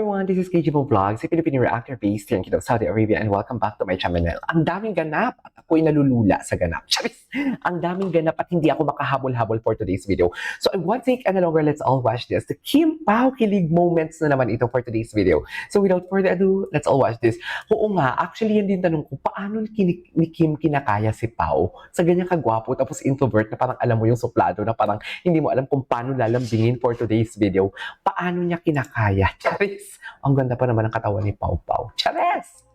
everyone, this is KGMO Vlogs, si Filipino reactor based here in Kingdom, Saudi Arabia, and welcome back to my channel. Ang daming ganap at ako'y nalulula sa ganap. Charis! Ang daming ganap at hindi ako makahabol-habol for today's video. So I won't take any longer, let's all watch this. The Kim Pao kilig moments na naman ito for today's video. So without further ado, let's all watch this. Oo nga, actually yan din tanong ko, paano ni Kim kinakaya si Pao sa ganyang kagwapo tapos introvert na parang alam mo yung suplado na parang hindi mo alam kung paano lalambingin for today's video. Paano niya kinakaya? Charis! Ang ganda pa naman ng katawan ni Pao Pao. Charis!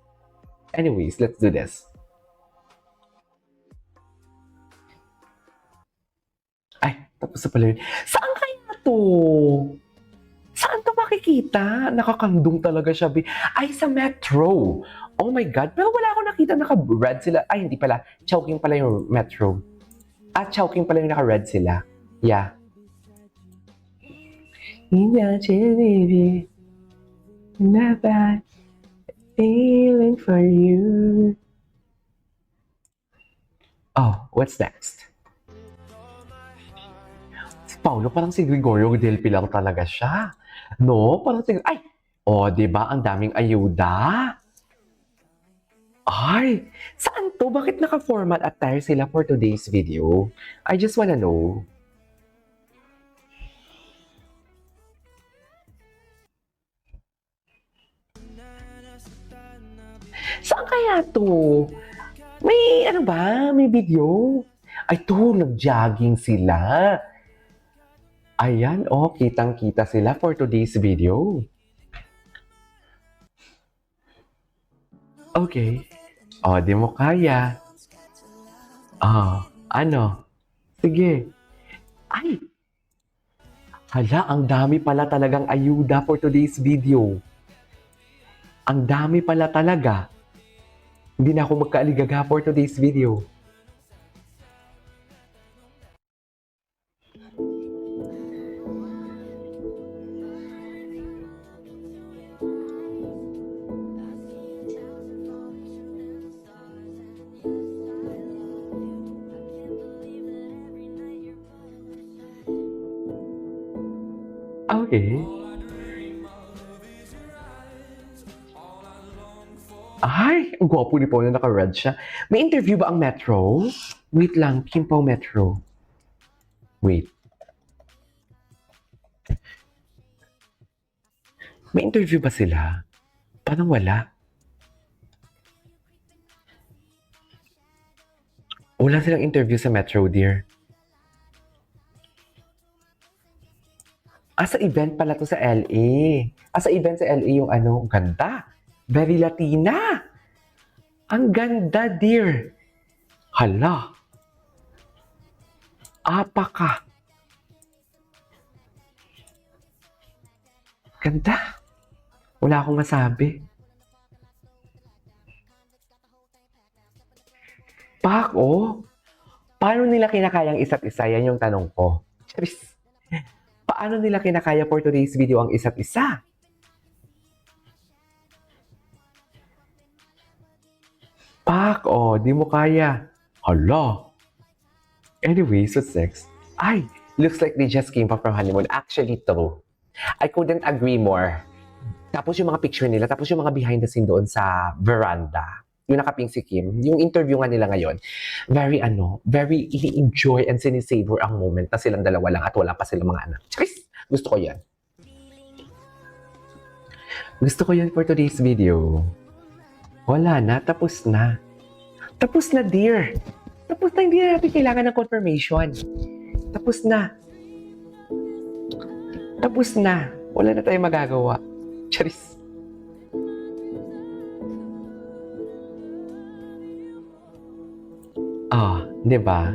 Anyways, let's do this. Ay, tapos na pala yun. Saan kaya to? Saan to makikita? Nakakandong talaga siya. Ay, sa Metro. Oh my God. Pero wala akong nakita naka-red sila. Ay, hindi pala. Chowking pala yung Metro. Chowking pala yung naka-red sila. Yeah. Baby, not bad feeling for you. Oh, what's next? Si Paulo, parang si Gregorio Del Pilar talaga siya. No? Parang si... Ay! Oh, diba? Ang daming ayuda. Ay! Saan to? Bakit naka-format attire sila for today's video? I just wanna know. Saan kaya to? May ano ba? May video? Ay to, nag-jogging sila. Ayan, oh, kitang-kita sila for today's video. Okay. Oh, di mo kaya. Ano? Sige. Ay! Hala, ang dami pala talagang ayuda for today's video. Ang dami pala talaga. Hindi na ako magkaaligaga for today's video. Okay. Ay, ang gwapo ni Pao na naka-red siya. May interview ba ang Metro? Wait lang, Kim Pao Metro. Wait. May interview ba sila? Parang wala. Wala silang interview sa Metro, dear. Sa event pala to sa LA. Sa event sa LA yung ano, ganda. Very Latina. Ang ganda, dear. Hala. Apaka. Ganda. Wala akong masabi. Pak, oh. Paano nila kinakayang isa't isa? Yan yung tanong ko. Charis. Paano nila kinakaya for today's video ang isa't isa? Pak, oh, di mo kaya. Hala. Anyways, what's next? Ay, looks like they just came back from honeymoon. Actually, true. I couldn't agree more. Tapos yung mga picture nila, tapos yung mga behind the scene doon sa veranda. Yung nakaping si Kim, yung interview nga nila ngayon, very ini-enjoy and sinisavor ang moment na silang dalawa lang at wala pa silang mga anak. Charis! Gusto ko yan. Gusto ko yan for today's video. Wala na, tapos na. Tapos na, dear. Tapos na, hindi na natin kailangan ng confirmation. Tapos na. Tapos na. Wala na tayong magagawa. Charis. Di ba?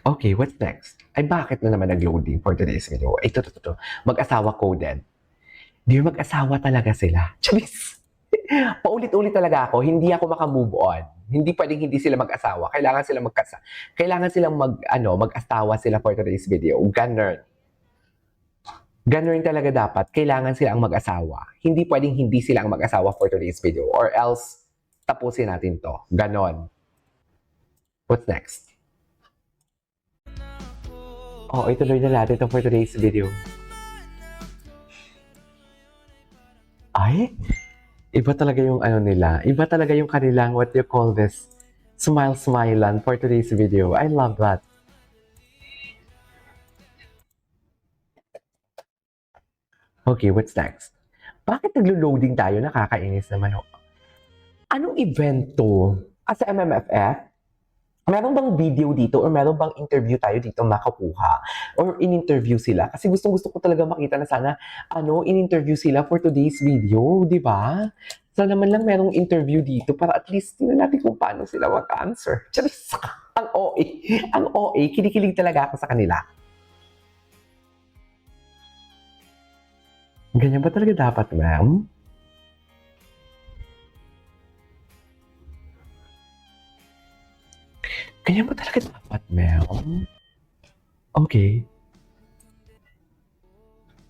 Okay, what's next? Ay, bakit na naman nag-loading for today's video? Ito. Mag-asawa coded. Dear, mag-asawa talaga sila. Charis! Paulit-ulit talaga ako, hindi ako makamove on. Hindi pwedeng hindi sila mag-asawa. Kailangan silang mag-asawa sila for today's video. Ganun talaga dapat. Kailangan sila ang mag-asawa. Hindi pwedeng hindi sila ang mag-asawa for today's video. Or else, tapusin natin to. Ganon. What's next? Oo, ituloy na natin ito for today's video. Ay, iba talaga yung ano nila. Iba talaga yung kanilang, what do you call this? Smile-smilan for today's video. I love that. Okay, what's next? Bakit naglo-loading tayo? Nakakainis naman. Anong event to? As sa MMFF, meron bang video dito or meron bang interview tayo dito makakuha? Or in-interview sila? Kasi gustong-gusto ko talaga makita na sana in-interview sila for today's video, di ba? Sana naman lang merong interview dito para at least tingnan natin kung paano sila mag-answer. Charis! Ang OA. Ang OA. Kinikilig talaga ako sa kanila. Ganyan ba talaga dapat, ma'am? Ganyan ba talaga dapat, ma'am? Okay.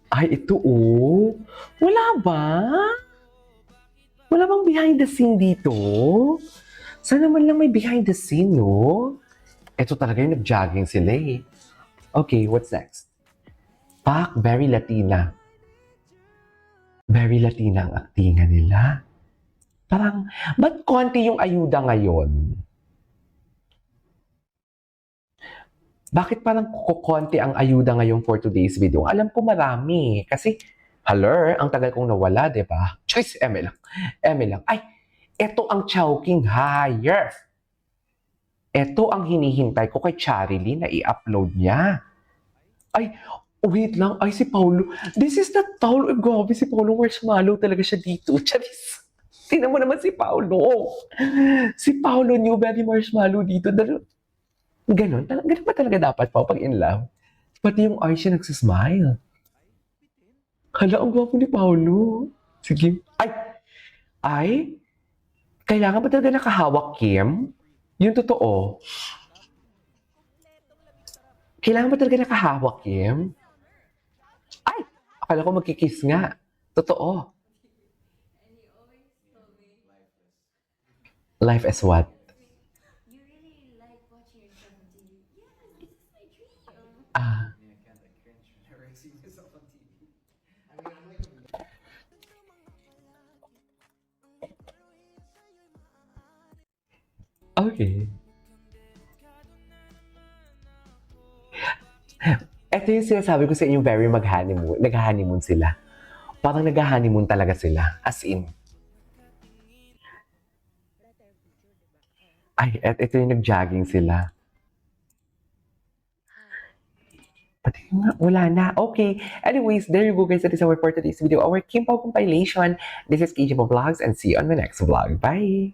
Ay, ito oh. Wala ba? Wala bang behind the scene dito? Sana naman lang may behind the scene, no? Ito talaga yung nag-jogging sila eh. Okay, what's next? Pak, very Latina. Very Latina ang aktingan nila. Parang, ba't konti yung ayuda ngayon? Bakit parang kukonti ang ayuda ngayon for today's video? Alam ko marami. Kasi, ang tagal kong nawala, di ba? Choice, eme lang. Eme lang. Ay, eto ang Chowking Higher. Eto ang hinihintay ko kay Charilyn na i-upload niya. Ay, wait lang. Ay, si Paulo. This is not Paulo. Ay, grabe, si Paulo Marshmallow talaga siya dito. Charis. Tingnan mo naman si Paulo. Si Paulo Newberry Marshmallow dito. Ganon ba talaga dapat pag in love? Pati yung eyes siya nagsismile. Hala, ang gwapo ni Paulo. Sige. Ay, kailangan ba talaga nakahawak, Kim? Yung totoo. Kailangan ba talaga nakahawak, Kim? Ay, akala ko magkikiss nga. Totoo. Life is what? Ah, okay. Ito yung sinasabi ko sa inyo, very mag-honeymoon. Nag-honeymoon sila. Parang nag-honeymoon talaga sila. As in. Ay, ito yung nag-jogging sila. Pati nga, wala na. Okay. Anyways, there you go guys. That is our for today's video. Our Kim Pao compilation. This is KJ Vlogs and see you on the next vlog. Bye!